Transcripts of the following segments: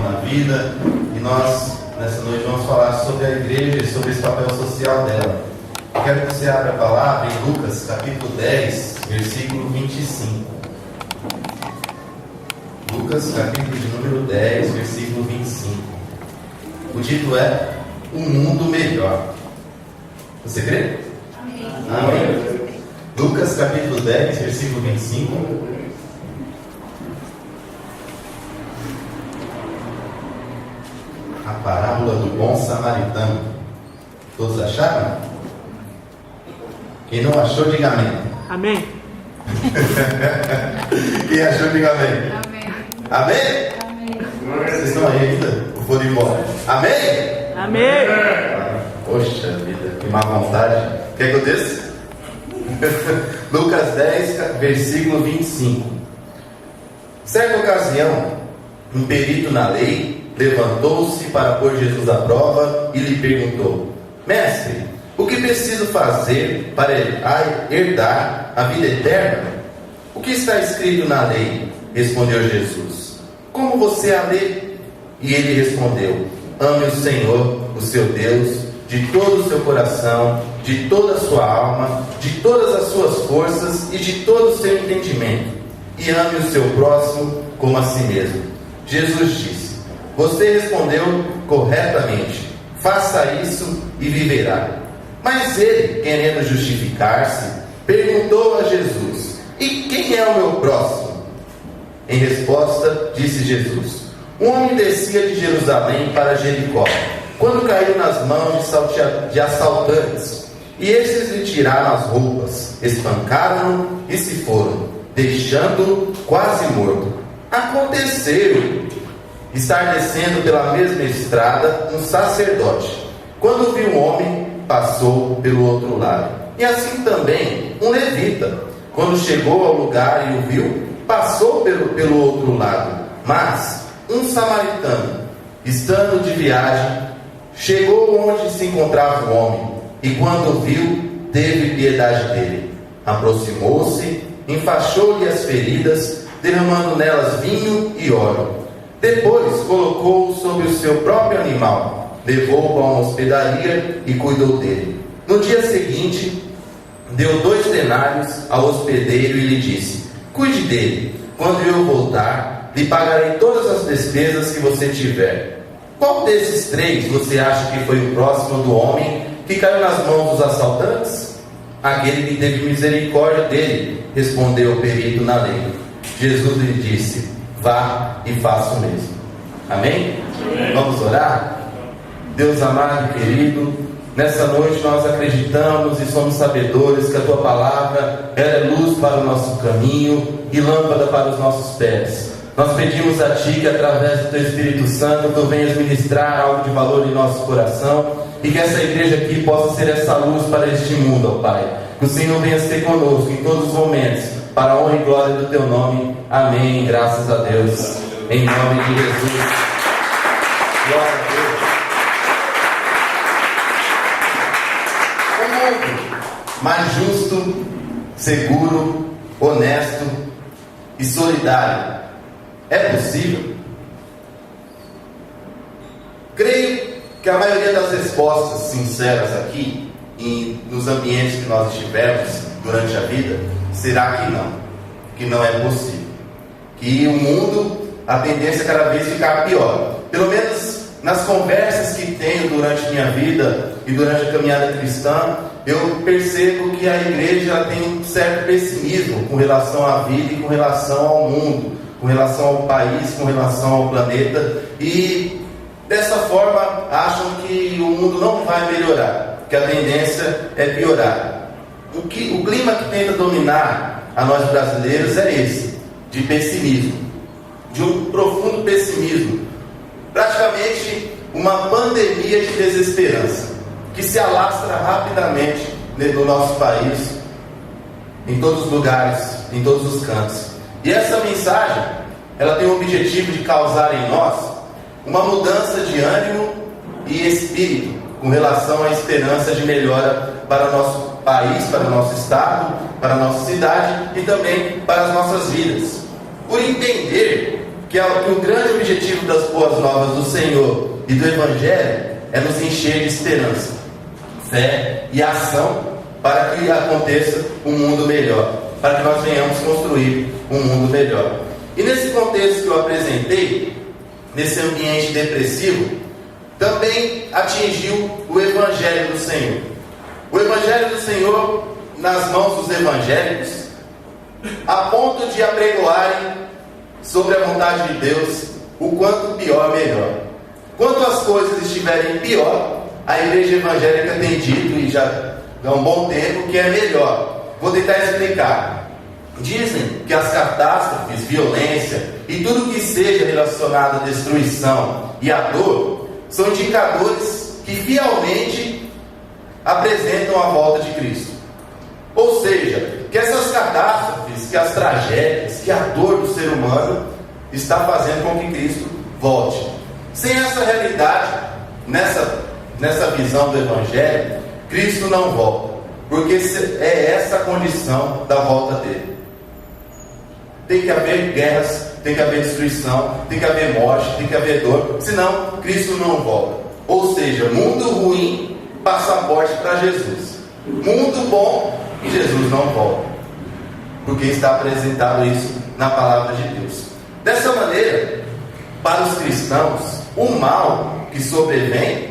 na vida, e nós nessa noite vamos falar sobre a igreja e sobre esse papel social dela. Eu quero que você abra a palavra em Lucas capítulo 10, versículo 25. Lucas capítulo de número 10, versículo 25. O título é Um Mundo Melhor. Você crê? Amém. Amém. Lucas capítulo 10, versículo 25. A parábola do bom samaritano. Todos acharam? Quem não achou, diga amém. Amém. Quem achou, diga amém. Amém. Amém? Amém. Vocês estão aí ainda? Ou foram embora? Amém? Amém. Poxa vida, que má vontade. Quer que eu desça? Lucas 10, versículo 25. Certa ocasião, um perito na lei levantou-se para pôr Jesus à prova e lhe perguntou: Mestre, o que preciso fazer para herdar a vida eterna? O que está escrito na lei? Respondeu Jesus. Como você a lê? E ele respondeu: Ame o Senhor, o seu Deus, de todo o seu coração, de toda a sua alma, de todas as suas forças e de todo o seu entendimento, e ame o seu próximo como a si mesmo. Jesus disse: Você respondeu corretamente, faça isso e viverá. Mas ele, querendo justificar-se, perguntou a Jesus: E quem é o meu próximo? Em resposta, disse Jesus: Um homem descia de Jerusalém para Jericó, quando caiu nas mãos de assaltantes, e estes lhe tiraram as roupas, espancaram-no e se foram, deixando-o quase morto. Aconteceu estar descendo pela mesma estrada um sacerdote. Quando viu um homem, passou pelo outro lado. E assim também um levita. Quando chegou ao lugar e o viu, passou pelo outro lado. Mas um samaritano, estando de viagem, chegou onde se encontrava o homem, e quando o viu, teve piedade dele. Aproximou-se, enfaixou-lhe as feridas, derramando nelas vinho e óleo. Depois colocou-o sobre o seu próprio animal, levou-o a uma hospedaria e cuidou dele. No dia seguinte, deu 2 denários ao hospedeiro e lhe disse: Cuide dele, quando eu voltar, lhe pagarei todas as despesas que você tiver. Qual desses 3 você acha que foi o próximo do homem que caiu nas mãos dos assaltantes? Aquele que teve misericórdia dele, respondeu o perito na lei. Jesus lhe disse: Vá e faça o mesmo. Amém? Amém. Vamos orar? Deus amado e querido, nessa noite nós acreditamos e somos sabedores que a Tua palavra é luz para o nosso caminho e lâmpada para os nossos pés. Nós pedimos a Ti que através do Teu Espírito Santo Tu venhas ministrar algo de valor em nosso coração e que essa igreja aqui possa ser essa luz para este mundo, ó Pai. Que o Senhor venha ser conosco em todos os momentos, para a honra e glória do Teu nome. Amém. Graças a Deus. Em nome de Jesus. Glória a Deus. Um mundo mais justo, seguro, honesto e solidário é possível? Creio que a maioria das respostas sinceras aqui, nos ambientes que nós estivermos durante a vida, será que não é possível. Que o mundo, a tendência é cada vez ficar pior. Pelo menos nas conversas que tenho durante minha vida e durante a caminhada cristã, eu percebo que a igreja tem um certo pessimismo com relação à vida e com relação ao mundo, com relação ao país, com relação ao planeta, e dessa forma acham que o mundo não vai melhorar, que a tendência é piorar. O clima que tenta dominar a nós brasileiros é esse, de pessimismo, de um profundo pessimismo, praticamente uma pandemia de desesperança, que se alastra rapidamente no nosso país, em todos os lugares, em todos os cantos. E essa mensagem, ela tem o objetivo de causar em nós uma mudança de ânimo e espírito com relação à esperança de melhora para o nosso país, para o nosso estado, para a nossa cidade e também para as nossas vidas. Por entender que o grande objetivo das boas novas do Senhor e do Evangelho é nos encher de esperança, fé e ação para que aconteça um mundo melhor, para que nós venhamos construir um mundo melhor. E nesse contexto que eu apresentei, nesse ambiente depressivo, também atingiu o Evangelho do Senhor. O Evangelho do Senhor, nas mãos dos evangélicos, a ponto de apregoarem sobre a vontade de Deus, o quanto pior, melhor. Quanto as coisas estiverem pior, a igreja evangélica tem dito, e já há um bom tempo, que é melhor. Vou tentar explicar. Dizem que as catástrofes, violência e tudo que seja relacionado à destruição e à dor são indicadores que fielmente apresentam a volta de Cristo. Ou seja, que essas catástrofes, que as tragédias, que a dor do ser humano está fazendo com que Cristo volte. Sem essa realidade, nessa visão do Evangelho, Cristo não volta, porque é essa a condição da volta dele. Tem que haver guerras, tem que haver destruição, tem que haver morte, tem que haver dor, senão Cristo não volta. Ou seja, mundo ruim, passaporte para Jesus. Mundo bom, e Jesus não volta, porque está apresentado isso na palavra de Deus. Dessa maneira, para os cristãos, o mal que sobrevém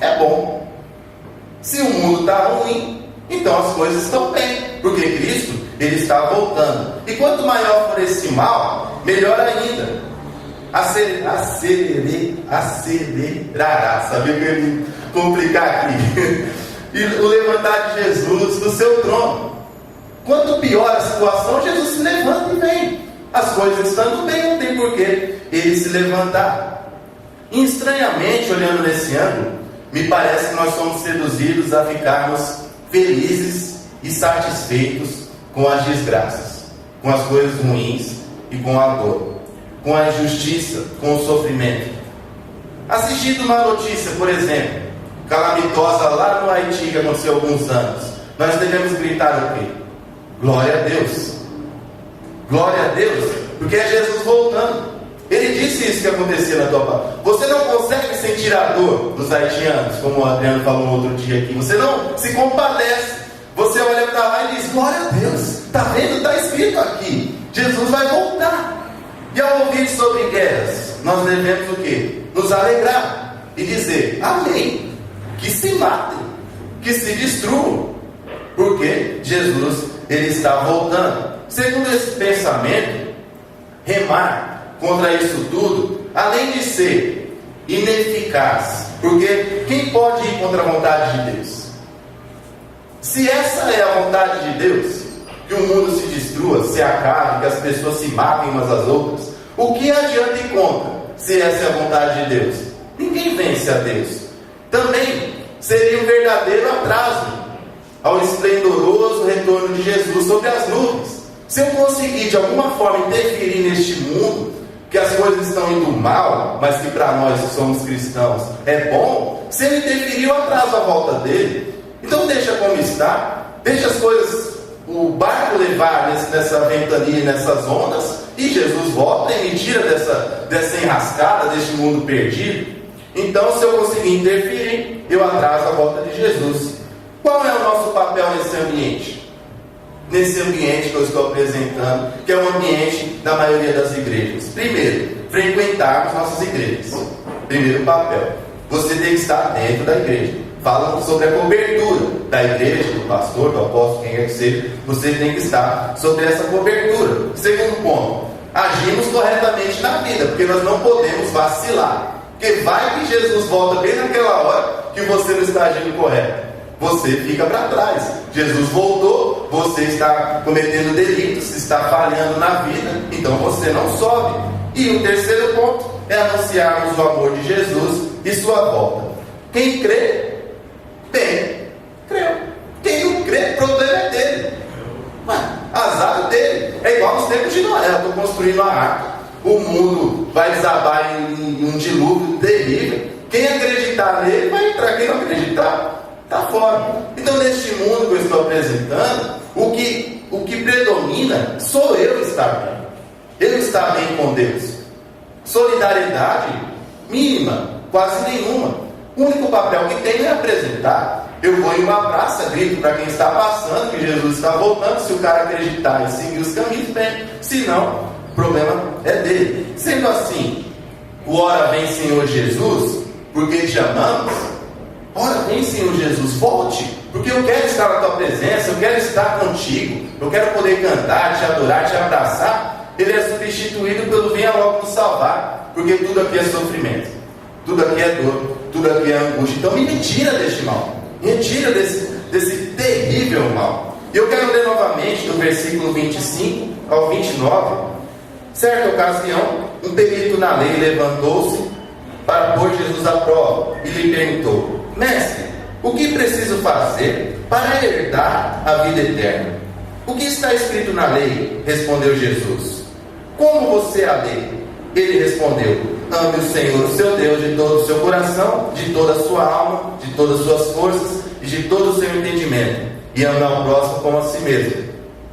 é bom. Se o mundo está ruim, então as coisas estão bem, porque Cristo, ele está voltando. E quanto maior for esse mal, melhor ainda. Acelerará. Sabia que eu ia complicar aqui? E o levantar de Jesus do seu trono. Quanto pior a situação, Jesus se levanta e vem. As coisas estando bem, não tem porquê ele se levantar. E estranhamente, olhando nesse ângulo, me parece que nós somos seduzidos a ficarmos felizes e satisfeitos com as desgraças, com as coisas ruins e com a dor, com a injustiça, com o sofrimento. Assistindo uma notícia, por exemplo, calamitosa lá no Haiti, que aconteceu há alguns anos, nós devemos gritar o quê? Glória a Deus! Glória a Deus, porque é Jesus voltando. Ele disse isso que acontecia na tua parte. Você não consegue sentir a dor dos haitianos, como o Adriano falou outro dia aqui. Você não se compadece. Você olha para lá e diz, glória a Deus. Está vendo? Está escrito aqui. Jesus vai voltar. E ao ouvir sobre guerras, nós devemos o quê? Nos alegrar e dizer, amém. Que se matem, que se destruam, porque Jesus, ele está voltando. Segundo esse pensamento, remar contra isso tudo, além de ser ineficaz, porque quem pode ir contra a vontade de Deus? Se essa é a vontade de Deus, que o mundo se destrua, se acabe, que as pessoas se matem umas às outras, o que adianta ir contra, se essa é a vontade de Deus? Ninguém vence a Deus. Também seria um verdadeiro atraso ao esplendoroso retorno de Jesus sobre as nuvens. Se eu conseguir de alguma forma interferir neste mundo, que as coisas estão indo mal, mas que para nós que somos cristãos é bom, se ele interferir, eu atraso a volta dele. Então deixa como está, deixa as coisas, o barco levar nessa ventania, nessas ondas, e Jesus volta e me tira dessa enrascada, deste mundo perdido. Então, se eu conseguir interferir, eu atraso a volta de Jesus. Qual é o nosso papel nesse ambiente? Nesse ambiente que eu estou apresentando, que é o ambiente da maioria das igrejas. Primeiro, frequentarmos nossas igrejas. Primeiro papel. Você tem que estar dentro da igreja. Fala sobre a cobertura da igreja, do pastor, do apóstolo, quem quer que seja. Você tem que estar sobre essa cobertura. Segundo ponto, agimos corretamente na vida, porque nós não podemos vacilar. Porque vai que Jesus volta bem naquela hora que você não está agindo correto. Você fica para trás. Jesus voltou, você está cometendo delitos, está falhando na vida, então você não sobe. E o terceiro ponto é anunciarmos o amor de Jesus e sua volta. Quem crê, bem, creu. Quem não crê, o problema é dele. Azar dele. É igual nos tempos de Noé. Eu estou construindo a arca. O mundo vai desabar em um dilúvio terrível. Quem acreditar nele vai entrar. Quem não acreditar, está fora. Então, neste mundo que eu estou apresentando, o que predomina sou eu estar bem. Ele está bem com Deus. Solidariedade mínima, quase nenhuma. O único papel que tem é apresentar. Eu vou em uma praça, grito para quem está passando que Jesus está voltando. Se o cara acreditar e seguir os caminhos, bem. Se não, o problema é dele. Sendo assim, o ora vem Senhor Jesus, porque te amamos. Ora vem Senhor Jesus, volte, porque eu quero estar na tua presença, eu quero estar contigo, eu quero poder cantar, te adorar, te abraçar. Ele é substituído pelo venha logo nos salvar, porque tudo aqui é sofrimento, tudo aqui é dor, tudo aqui é angústia. Então me retira deste mal, me retira desse terrível mal. E eu quero ler novamente do versículo 25 ao 29. Certa ocasião, um perito na lei levantou-se para pôr Jesus à prova e lhe perguntou: Mestre, o que preciso fazer para herdar a vida eterna? O que está escrito na lei? Respondeu Jesus. Como você a lê? Ele respondeu: ame o Senhor, o seu Deus, de todo o seu coração, de toda a sua alma, de todas as suas forças e de todo o seu entendimento, e ame ao próximo como a si mesmo.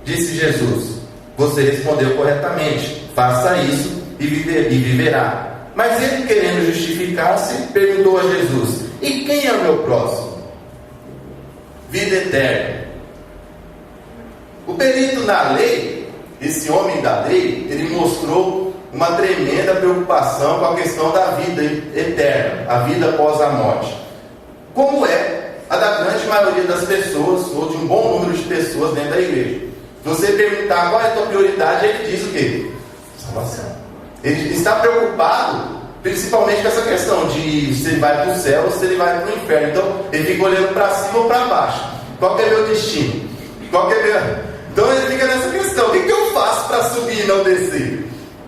Disse Jesus: você respondeu corretamente, faça isso e viverá. Mas ele, querendo justificar-se, perguntou a Jesus: e quem é o meu próximo? Vida eterna. O perito na lei, esse homem da lei, ele mostrou uma tremenda preocupação com a questão da vida eterna, a vida após a morte, como é a da grande maioria das pessoas, ou de um bom número de pessoas dentro da igreja. Se você perguntar qual é a tua prioridade, ele diz o quê? Salvação. Ele está preocupado principalmente com essa questão de se ele vai para o céu ou se ele vai para o inferno. Então ele fica olhando para cima ou para baixo. Qual que é meu destino? Qual que é meu... Então ele fica nessa questão: o que eu faço para subir e não descer?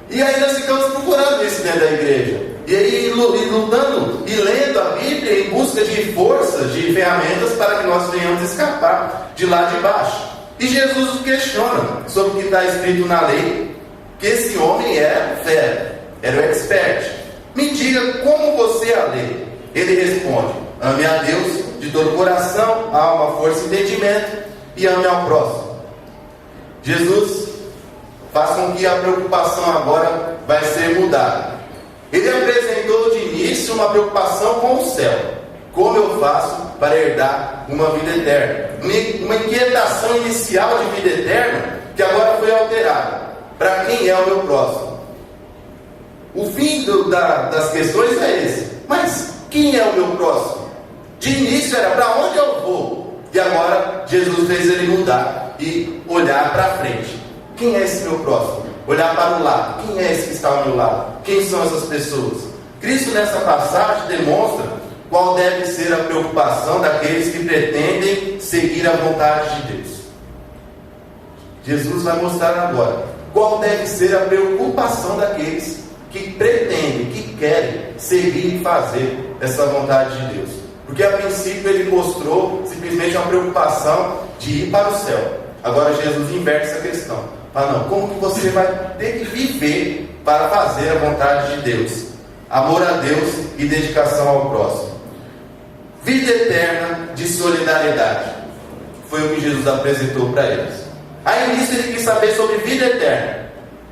E aí nós ficamos procurando isso dentro da igreja, e aí lutando e lendo a Bíblia em busca de forças, de ferramentas para que nós venhamos escapar de lá de baixo. E Jesus questiona sobre o que está escrito na lei, que esse homem era fera, era o expert. Me diga como você a lê. Ele responde: ame a Deus de todo o coração, alma, força e entendimento, e ame ao próximo. Jesus faz com que a preocupação agora vai ser mudada. Ele apresentou de início uma preocupação com o céu. Como eu faço para herdar uma vida eterna? Uma inquietação inicial de vida eterna que agora foi alterada. Para quem é o meu próximo? O fim das questões é esse. Mas quem é o meu próximo? De início era para onde eu vou. E agora Jesus fez ele mudar e olhar para frente. Quem é esse meu próximo? Olhar para o lado. Quem é esse que está ao meu lado? Quem são essas pessoas? Cristo nessa passagem demonstra qual deve ser a preocupação daqueles que pretendem seguir a vontade de Deus. Jesus vai mostrar agora qual deve ser a preocupação daqueles que pretendem, que querem seguir e fazer essa vontade de Deus. Porque a princípio ele mostrou simplesmente uma preocupação de ir para o céu. Agora Jesus inverte essa questão. Não, como que você vai ter que viver para fazer a vontade de Deus? Amor a Deus e dedicação ao próximo. Vida eterna de solidariedade. Foi o que Jesus apresentou para eles. Aí nisso ele quis saber sobre vida eterna.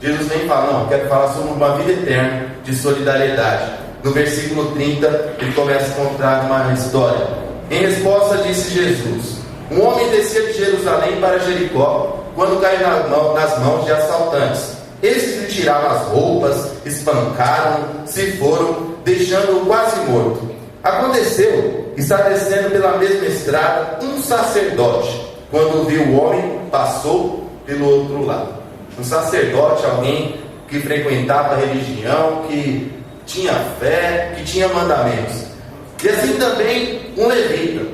Jesus vem falando: quero falar sobre uma vida eterna de solidariedade. No versículo 30, ele começa a contar uma história. Em resposta disse Jesus: um homem descia de Jerusalém para Jericó, quando caiu nas mãos de assaltantes. Estes lhe tiraram as roupas, espancaram, se foram, deixando-o quase morto. Aconteceu que, está descendo pela mesma estrada, um sacerdote, quando viu o homem, passou pelo outro lado. Um sacerdote, alguém que frequentava a religião, que tinha fé, que tinha mandamentos. E assim também um levita,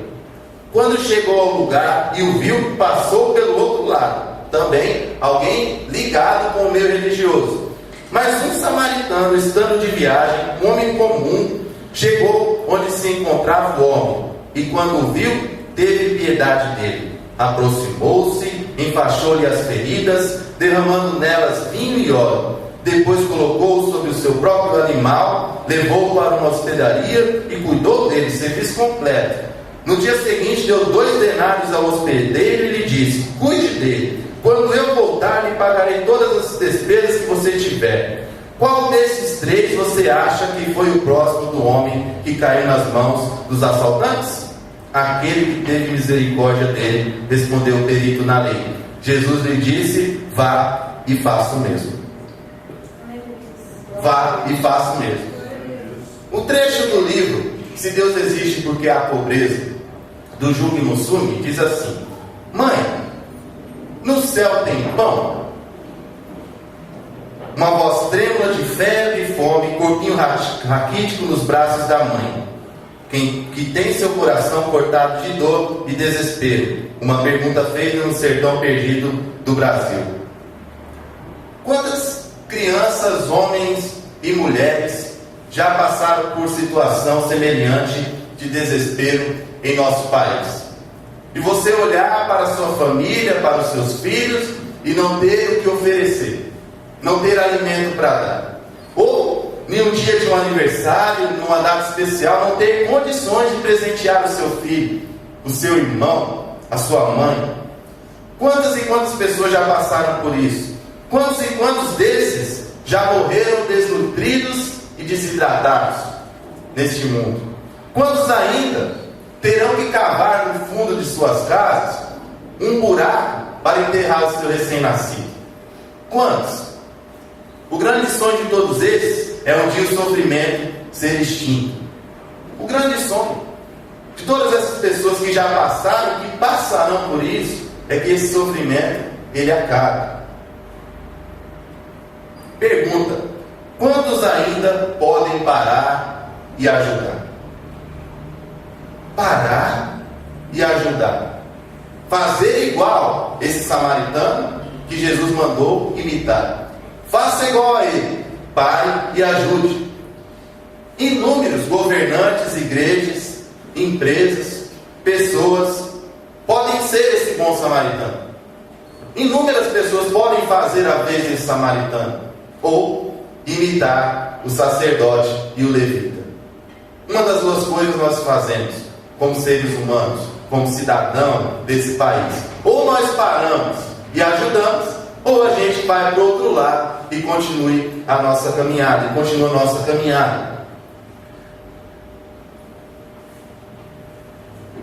quando chegou ao lugar e o viu, passou pelo outro lado. Também alguém ligado com o meio religioso. Mas um samaritano, estando de viagem, um homem comum, chegou onde se encontrava o homem, e quando o viu, teve piedade dele. Aproximou-se, enfaixou-lhe as feridas, derramando nelas vinho e óleo. Depois colocou-o sobre o seu próprio animal, levou-o para uma hospedaria e cuidou dele, serviço completo. No dia seguinte deu 2 denários ao hospedeiro e lhe disse: cuide dele. Quando eu voltar voltar, lhe pagarei todas as despesas que você tiver. Qual desses três você acha que foi o próximo do homem que caiu nas mãos dos assaltantes? Aquele que teve misericórdia dele, respondeu o perito na lei. Jesus lhe disse: vá e faça o mesmo. Vá e faça o mesmo. O trecho do livro Se Deus Existe Porque Há Pobreza, do Juki Musume, diz assim: mãe, no céu tem pão? Uma voz trêmula de febre e fome, corpinho raquítico nos braços da mãe, que tem seu coração cortado de dor e desespero. Uma pergunta feita no sertão perdido do Brasil. Quantas crianças, homens e mulheres já passaram por situação semelhante de desespero em nosso país? E você olhar para a sua família, para os seus filhos e não ter o que oferecer, não ter alimento para dar, ou em um dia de um aniversário, numa data especial, não ter condições de presentear o seu filho, o seu irmão, a sua mãe. Quantas e quantas pessoas já passaram por isso? Quantos e quantos desses já morreram desnutridos e desidratados neste mundo? Quantos ainda terão que cavar no fundo de suas casas um buraco para enterrar o seu recém-nascido? Quantos? O grande sonho de todos esses é um dia o sofrimento ser extinto. O grande sonho de todas essas pessoas que já passaram, que passarão por isso, é que esse sofrimento ele acabe. Pergunta: quantos ainda podem parar e ajudar? Parar e ajudar. Fazer igual esse samaritano que Jesus mandou imitar. Faça igual a ele. Pare e ajude. Inúmeros governantes, igrejas, empresas, pessoas podem ser esse bom samaritano. Inúmeras pessoas podem fazer a vez desse samaritano, ou imitar o sacerdote e o levita. Uma das duas coisas nós fazemos como seres humanos, como cidadão desse país: ou nós paramos e ajudamos, ou a gente vai para o outro lado e continue a nossa caminhada,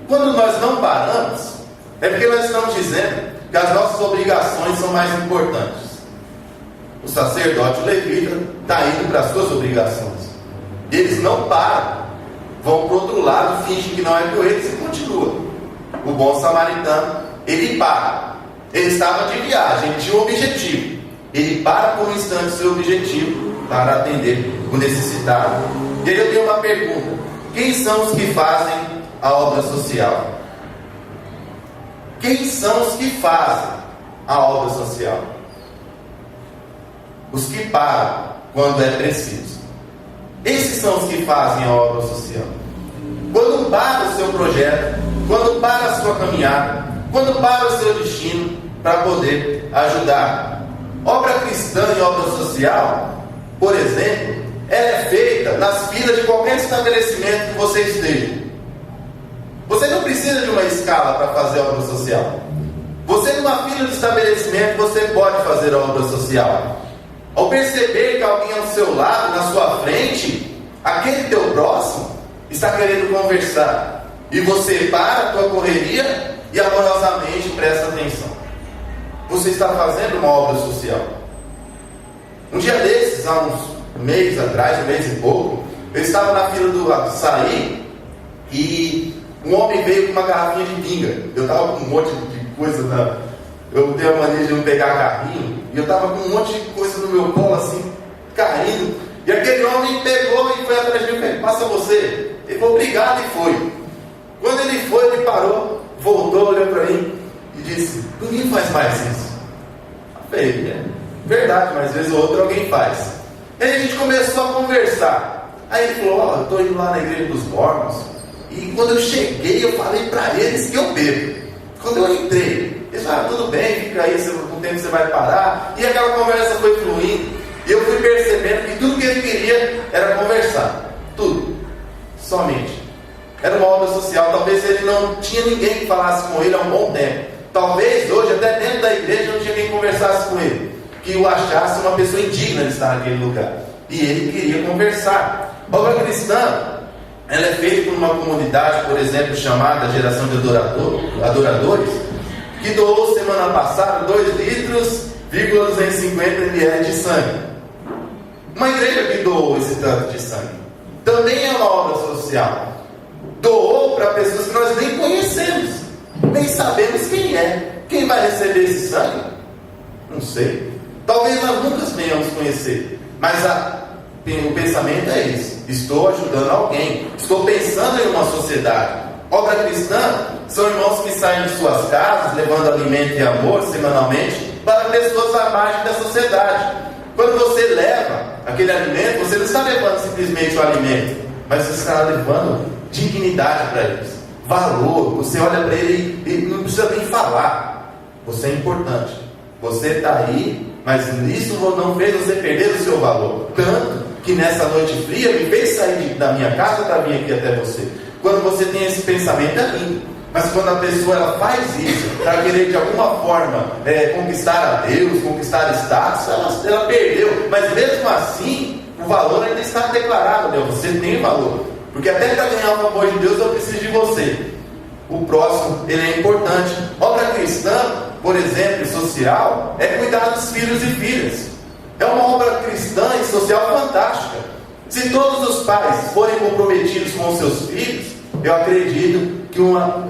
Quando nós não paramos, é porque nós estamos dizendo que as nossas obrigações são mais importantes. O sacerdote, o levita, está indo para as suas obrigações. Eles não param, vão para o outro lado, fingem que não é com eles e continuam. O bom samaritano, ele para. Ele estava de viagem, ele tinha um objetivo. Ele para por um instante o seu objetivo para atender o necessitado. E aí eu tenho uma pergunta: quem são os que fazem a obra social? Quem são os que fazem a obra social? Os que param quando é preciso. Esses são os que fazem a obra social. Quando para o seu projeto, quando para a sua caminhada, quando para o seu destino, para poder ajudar. Obra cristã e obra social, por exemplo, ela é feita nas filas de qualquer estabelecimento que você esteja. Você não precisa de uma escala para fazer obra social. Você, numa fila de estabelecimento, você pode fazer a obra social. Ao perceber que alguém ao seu lado, na sua frente, aquele teu próximo está querendo conversar, e você para a tua correria e amorosamente presta atenção, você está fazendo uma obra social. Um dia desses, há uns meses atrás, um mês e pouco, eu estava na fila do açaí e um homem veio com uma garrafinha de pinga. Eu estava com um monte de coisa eu tenho a mania de não pegar carrinho, e eu estava com um monte de coisa no meu colo assim, caindo, e aquele homem pegou e foi atrás de mim e falou: passa você. Ele falou: obrigado, e foi. Quando ele foi, ele parou, voltou, olhou para mim e disse: ninguém faz mais isso. Eu falei: é verdade, mas às vezes ou outra alguém faz. Aí a gente começou a conversar. Aí ele falou: eu estou indo lá na igreja dos mormons, e quando eu cheguei eu falei para eles que eu bebo. Quando eu entrei, eles falaram: tudo bem, fica aí, com o tempo você vai parar. E aquela conversa foi fluindo, e eu fui percebendo que tudo que ele queria era conversar. Tudo. Somente. Era uma obra social. Talvez ele não tinha ninguém que falasse com ele há um bom tempo. Talvez hoje, até dentro da igreja, não tinha quem conversasse conversasse com ele, que o achasse uma pessoa indigna de estar naquele lugar. E ele queria conversar. A obra cristã, ela é feita por uma comunidade, por exemplo, chamada Geração de Adoradores, que doou semana passada 2 litros, 250 ml de sangue. Uma igreja que doou esse tanto de sangue. Também é uma obra social. Doou para pessoas que nós nem conhecemos, nem sabemos quem é. Quem vai receber esse sangue? Não sei. Talvez nós nunca venhamos conhecer. Mas o pensamento é esse: estou ajudando alguém, estou pensando em uma sociedade. Obra cristã são irmãos que saem de suas casas levando alimento e amor semanalmente para pessoas à margem da sociedade. Quando você leva aquele alimento, você não está levando simplesmente o alimento, mas você está levando dignidade para eles, valor. Você olha para ele e não precisa nem falar. Você é importante, você está aí, mas isso não fez você perder o seu valor. Tanto que nessa noite fria me fez sair da minha casa para vir aqui até você. Quando você tem esse pensamento, é lindo. Mas quando a pessoa ela faz isso para querer de alguma forma conquistar a Deus, conquistar status, ela perdeu. Mas mesmo assim, o valor ainda está declarado, Deus. Você tem valor. Porque até para ganhar o favor de Deus, eu preciso de você. O próximo, ele é importante. Obra cristã, por exemplo, social, é cuidar dos filhos e filhas. É uma obra cristã e social fantástica. Se todos os pais forem comprometidos com os seus filhos, eu acredito que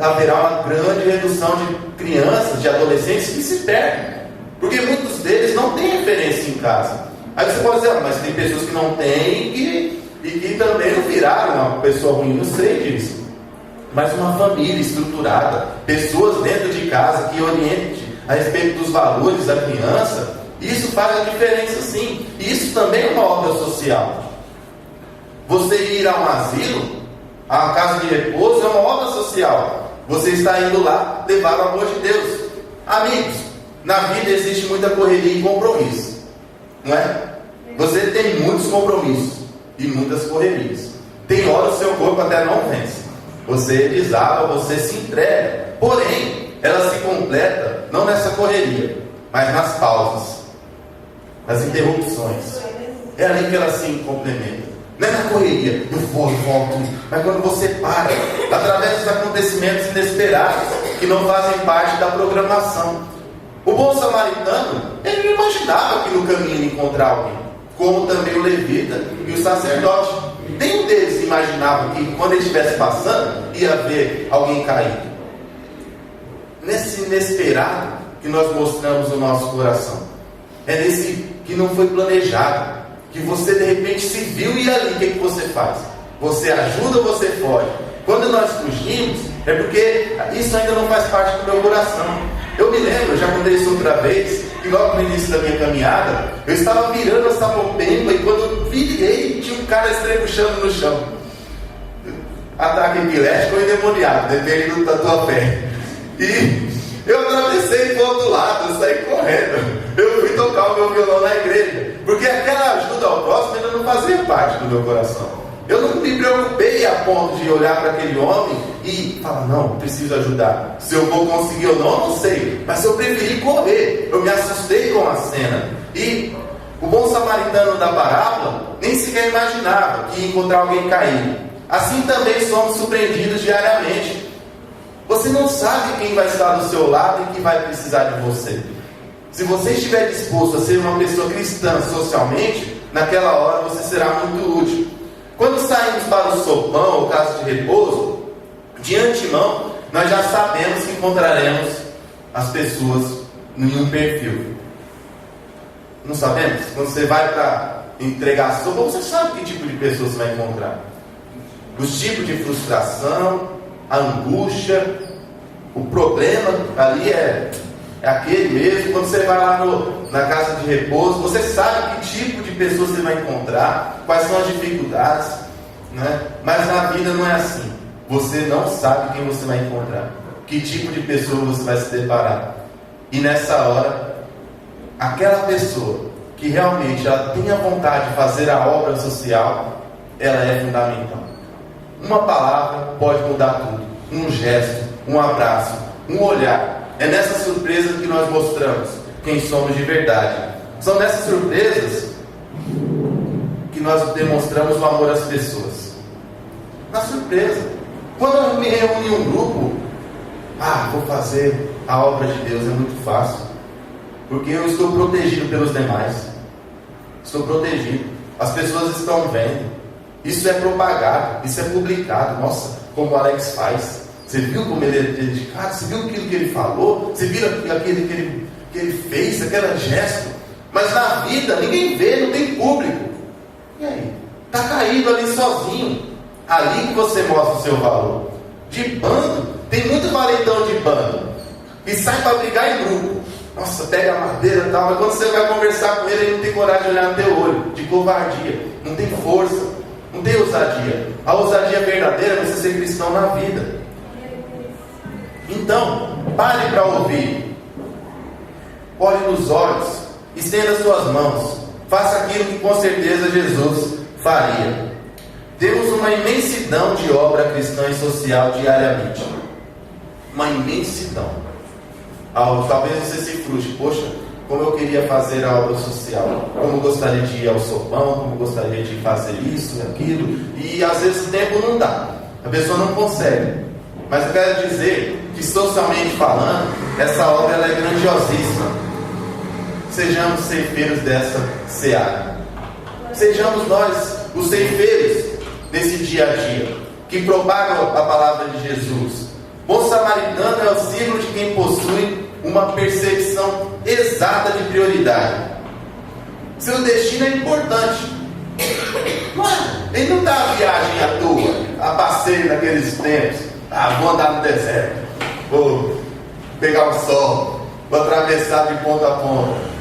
haverá uma grande redução de crianças, de adolescentes que se perdem. Porque muitos deles não têm referência em casa. Aí você pode dizer, mas tem pessoas que não têm e que também não viraram uma pessoa ruim. Não sei disso. Mas uma família estruturada, pessoas dentro de casa que orientem a respeito dos valores da criança, isso faz a diferença sim. E isso também é uma obra social. Você ir a um asilo, a uma casa de repouso, é uma obra social. Você está indo lá levar o amor de Deus. Amigos, na vida existe muita correria e compromisso, não é? Você tem muitos compromissos e muitas correrias. Tem hora o seu corpo até não vence. Você desaba, você se entrega. Porém, ela se completa não nessa correria, mas nas pausas, nas interrupções. É ali que ela se complementa. Não é na correria, eu vou e volto. Mas quando você para, através dos acontecimentos inesperados, que não fazem parte da programação. O bom samaritano, ele não imaginava que no caminho ia encontrar alguém, como também o levita e o sacerdote. Nenhum deles imaginava que quando ele estivesse passando, ia ver alguém caído. Nesse inesperado que nós mostramos o nosso coração. É nesse que não foi planejado, que você de repente se viu e ali, o que você faz? Você ajuda ou você foge? Quando nós fugimos, é porque isso ainda não faz parte do meu coração. Eu me lembro, eu já contei isso outra vez, que logo no início da minha caminhada, eu estava virando a Sapopemba e quando eu virei, tinha um cara estrebuchando no chão. Ataque epilético ou endemoniado, depende da tua fé. E eu atravessei para o outro lado, eu saí correndo. Eu fui tocar o meu violão na igreja, porque aquela ajuda ao próximo ainda não fazia parte do meu coração. Eu não me preocupei a ponto de olhar para aquele homem e falar, não, preciso ajudar. Se eu vou conseguir ou não, não sei. Mas eu preferi correr. Eu me assustei com a cena. E o bom samaritano da parábola nem sequer imaginava que ia encontrar alguém caído. Assim também somos surpreendidos diariamente. Você não sabe quem vai estar do seu lado e quem vai precisar de você. Se você estiver disposto a ser uma pessoa cristã socialmente, naquela hora você será muito útil. Quando saímos para o sopão ou casa de repouso, de antemão, nós já sabemos que encontraremos as pessoas em um perfil. Não sabemos? Quando você vai para entregar sopa, você sabe que tipo de pessoa você vai encontrar. Os tipos de frustração, a angústia, o problema ali é aquele mesmo. Quando você vai lá na casa de repouso, você sabe que tipo de pessoa você vai encontrar, quais são as dificuldades, né? Mas na vida não é assim. Você não sabe quem você vai encontrar, que tipo de pessoa você vai se deparar. E nessa hora, aquela pessoa que realmente ela tem a vontade de fazer a obra social, ela é fundamental. Uma palavra pode mudar tudo. Um gesto, um abraço, um olhar. É nessa surpresa que nós mostramos quem somos de verdade. São nessas surpresas que nós demonstramos o amor às pessoas. Na surpresa. Quando eu me reúno em um grupo, vou fazer a obra de Deus, é muito fácil. Porque eu estou protegido pelos demais. Estou protegido. As pessoas estão vendo. Isso é propagado, isso é publicado. Nossa, como o Alex faz. Você viu como ele é dedicado? Você viu aquilo que ele falou? Você viu aquilo que ele fez, aquele gesto? Mas na vida ninguém vê, não tem público. E aí? Está caído ali sozinho. Ali que você mostra o seu valor. De bando, tem muito valentão de bando. E sai para brigar em grupo. Nossa, pega a madeira e tal. Mas quando você vai conversar com ele, ele não tem coragem de olhar no teu olho. De covardia. Não tem força. Não tem ousadia. A ousadia verdadeira é você ser cristão na vida. Então, pare para ouvir. Olhe nos olhos. Estenda suas mãos. Faça aquilo que com certeza Jesus faria. Temos uma imensidão de obra cristã e social diariamente. Uma imensidão. Talvez você se frustre. Poxa, como eu queria fazer a obra social. Como eu gostaria de ir ao sopão. Como eu gostaria de fazer isso e aquilo. E às vezes o tempo não dá. A pessoa não consegue. Mas eu quero dizer que socialmente falando, essa obra ela é grandiosíssima. Sejamos ceifeiros dessa seara. Sejamos nós os ceifeiros desse dia a dia, que propagam a palavra de Jesus. Bom samaritano é o símbolo de quem possui uma percepção exata de prioridade. Seu destino é importante. Ele não dá a viagem à toa, a passeio naqueles tempos. Vou andar no deserto, vou pegar o sol, vou atravessar de ponta a ponta.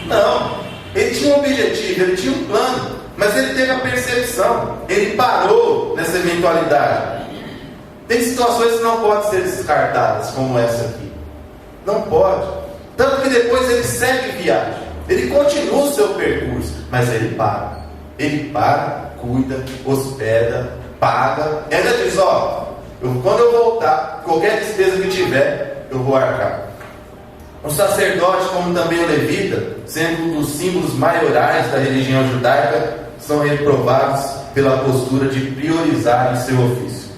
Não, ele tinha um objetivo, ele tinha um plano, mas ele teve a percepção, ele parou nessa eventualidade. Tem situações que não podem ser descartadas, como essa aqui. Não pode. Tanto que depois ele segue viagem, ele continua o seu percurso, mas ele para. Ele para, cuida, hospeda, paga, e ainda diz: quando eu voltar, qualquer despesa que tiver, eu vou arcar. O sacerdote, como também o levita, sendo um dos símbolos maiorais da religião judaica, são reprovados pela postura de priorizar em seu ofício.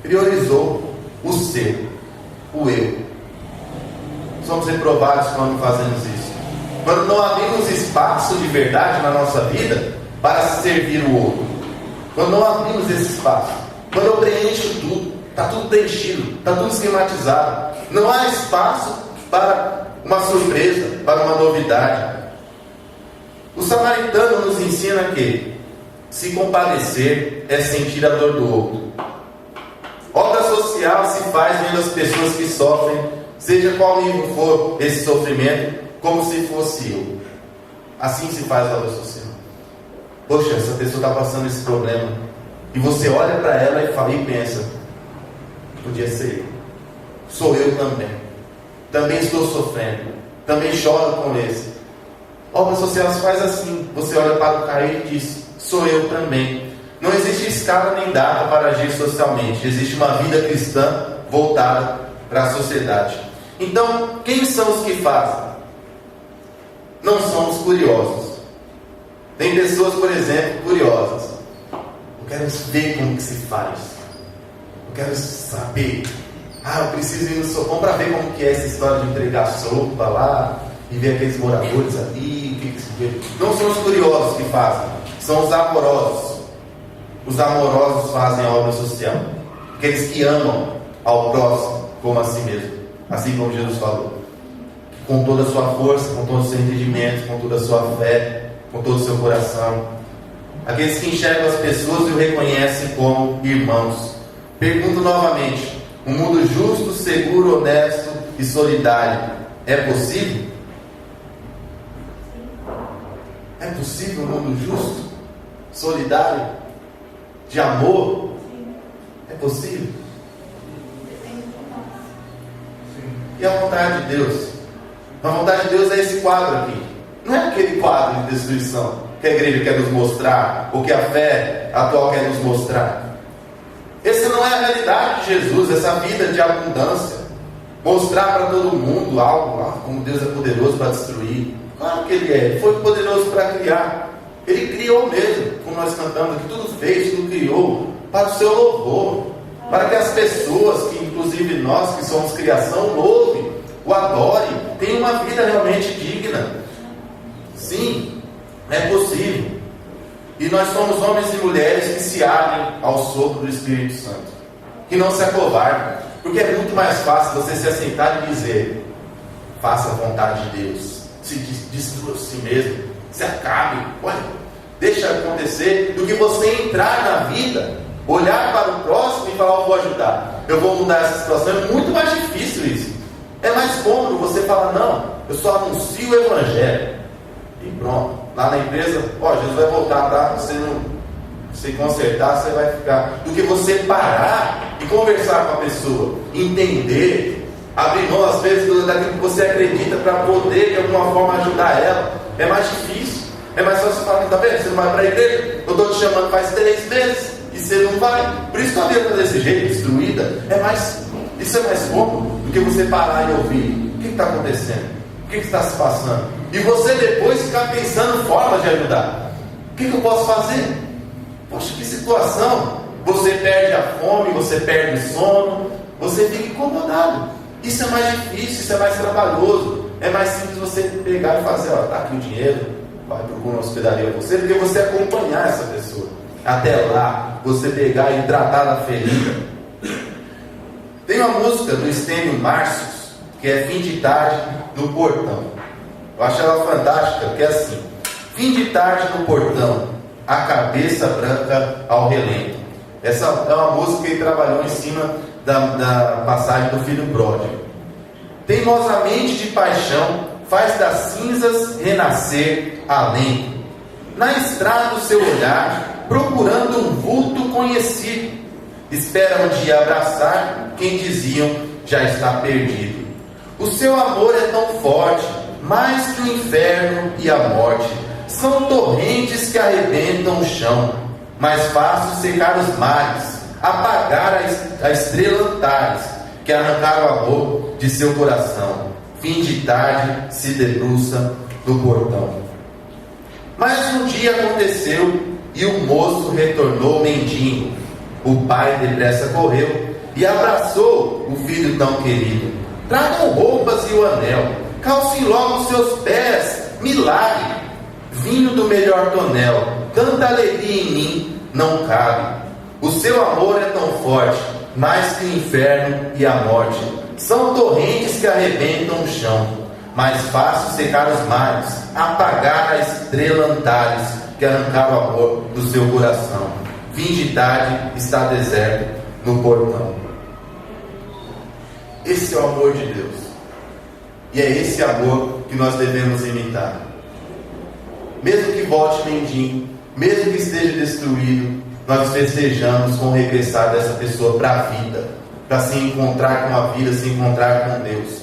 Priorizou o seu, o eu. Somos reprovados quando fazemos isso. Quando não abrimos espaço de verdade na nossa vida para servir o outro. Quando não abrimos esse espaço. Quando eu preencho tudo, está tudo preenchido, está tudo esquematizado. Não há espaço para uma surpresa, para uma novidade. O samaritano nos ensina que se compadecer é sentir a dor do outro. Obra social se faz vendo as pessoas que sofrem, seja qual nível for esse sofrimento, como se fosse eu. Assim se faz a obra social. Poxa, essa pessoa está passando esse problema. E você olha para ela e fala e pensa: podia ser eu. Sou eu também. Também estou sofrendo. Também choro com esse. Obra social se faz assim. Você olha para o Caio e diz: sou eu também. Não existe escala nem data para agir socialmente. Existe uma vida cristã voltada para a sociedade. Então, quem são os que fazem? Não são os curiosos. Tem pessoas, por exemplo, curiosas. Eu quero ver como que se faz. Eu quero saber. Eu preciso ir no sopão para ver como que é essa história de entregar sopa lá e ver aqueles moradores ali. Não são os curiosos que fazem, são os amorosos. Os amorosos fazem a obra social. Aqueles que amam ao próximo como a si mesmo. Assim como Jesus falou. Com toda a sua força, com todo o seu entendimento, com toda a sua fé, com todo o seu coração. Aqueles que enxergam as pessoas e o reconhecem como irmãos. Pergunto novamente: um mundo justo, seguro, honesto e solidário é possível? É possível um mundo justo, solidário, de amor? É possível? E a vontade de Deus? A vontade de Deus é esse quadro aqui. Não é aquele quadro de destruição que a igreja quer nos mostrar, ou que a fé atual quer nos mostrar. Essa não é a realidade de Jesus, essa vida de abundância. mostrar para todo mundo algo, como Deus é poderoso para destruir. Claro que Ele é, Ele foi poderoso para criar. Ele criou mesmo, como nós cantamos aqui, tudo fez, tudo criou, para o seu louvor, para que as pessoas, que inclusive nós que somos criação, louvem, o adorem, tenham uma vida realmente digna. Sim, é possível. E nós somos homens e mulheres que se abrem ao sopro do Espírito Santo, que não se acovardam, porque é muito mais fácil você se assentar e dizer: faça a vontade de Deus, se destrua a si mesmo, se acabe, olha, deixa acontecer, do que você entrar na vida, olhar para o próximo e falar: eu vou ajudar, eu vou mudar essa situação. É muito mais difícil isso. É mais cômodo você falar: não, eu só anuncio o Evangelho e pronto. Lá na empresa, Jesus vai voltar, tá? Se consertar, você vai ficar. Do que você parar e conversar com a pessoa, entender, abrir mão às vezes daquilo que você acredita, para poder de alguma forma ajudar ela. É mais difícil. É mais fácil você falar: tá vendo? Você não vai para a igreja, eu estou te chamando faz 3 meses e você não vai. Por isso que a vida está desse jeito, destruída. Isso é mais cômodo do que você parar e ouvir: o que está acontecendo? O que está se passando? E você depois ficar pensando formas de ajudar. O que eu posso fazer? Poxa, que situação! Você perde a fome, você perde o sono, você fica incomodado. Isso é mais difícil, isso é mais trabalhoso. É mais simples você pegar e fazer: tá aqui o dinheiro, vai procurar uma hospedaria para você, do que você acompanhar essa pessoa até lá, você pegar e tratar da ferida. Tem uma música do Estênio Márcios, que é Fim de Tarde no Portão. Eu acho ela fantástica, que é assim: fim de tarde no portão, a cabeça branca ao relento. Essa é uma música que ele trabalhou em cima da passagem do filho pródigo. Teimosamente de paixão, faz das cinzas renascer alento. Na estrada o seu olhar, procurando um vulto conhecido, espera um dia abraçar quem diziam já está perdido. O seu amor é tão forte, mais que o inferno e a morte. São torrentes que arrebentam o chão, mais fácil secar os mares, apagar a estrela Antares, que arrancar o amor de seu coração. Fim de tarde se debruça no portão. Mas um dia aconteceu e o moço retornou mendigo. O pai depressa correu e abraçou o filho tão querido. Tragam roupas e o anel, calcem logo seus pés, milagre, vinho do melhor tonel, tanta alegria em mim não cabe. O seu amor é tão forte, mais que o inferno e a morte. São torrentes que arrebentam o chão, mais fácil secar os mares, apagar a estrela Antares, que arrancar o amor do seu coração. Fim de tarde está deserto no portão. Esse é o amor de Deus. E é esse amor que nós devemos imitar. Mesmo que volte mendigo, mesmo que esteja destruído, nós festejamos com o regressar dessa pessoa para a vida, para se encontrar com a vida, se encontrar com Deus.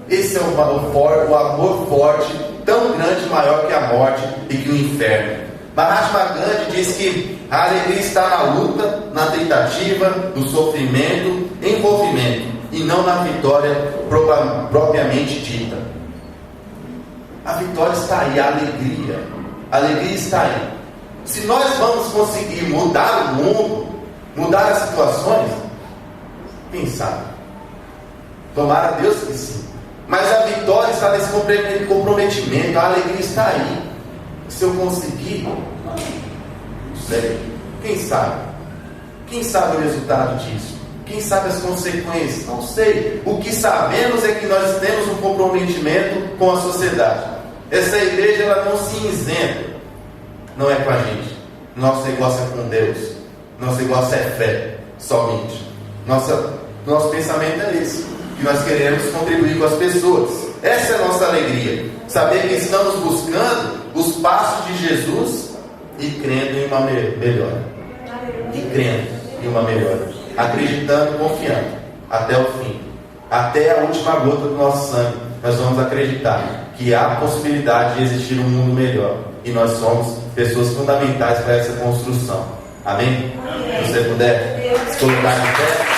Esse é o amor forte, tão grande, maior que a morte e que o inferno. Mahatma Gandhi diz que a alegria está na luta, na tentativa, no sofrimento, envolvimento, e não na vitória propriamente dita. A vitória está aí, a alegria está aí. Se nós vamos conseguir mudar o mundo, mudar as situações, quem sabe? Tomara a Deus que sim. Mas a vitória está nesse comprometimento, a alegria está aí. Se eu conseguir, não sei. Quem sabe? Quem sabe o resultado disso? Quem sabe as consequências? Não sei. O que sabemos é que nós temos um comprometimento com a sociedade. Essa igreja, ela não se isenta. Não é com a gente. Nosso negócio é com Deus. Nosso negócio é fé, somente. Nosso pensamento é esse, que nós queremos contribuir com as pessoas. Essa é a nossa alegria. Saber que estamos buscando os passos de Jesus e crendo em uma melhora. E crendo em uma melhora. Acreditando, confiando. Até o fim. Até a última gota do nosso sangue. Nós vamos acreditar que há possibilidade de existir um mundo melhor. E nós somos pessoas fundamentais para essa construção. Amém? Se você puder se colocar de pé.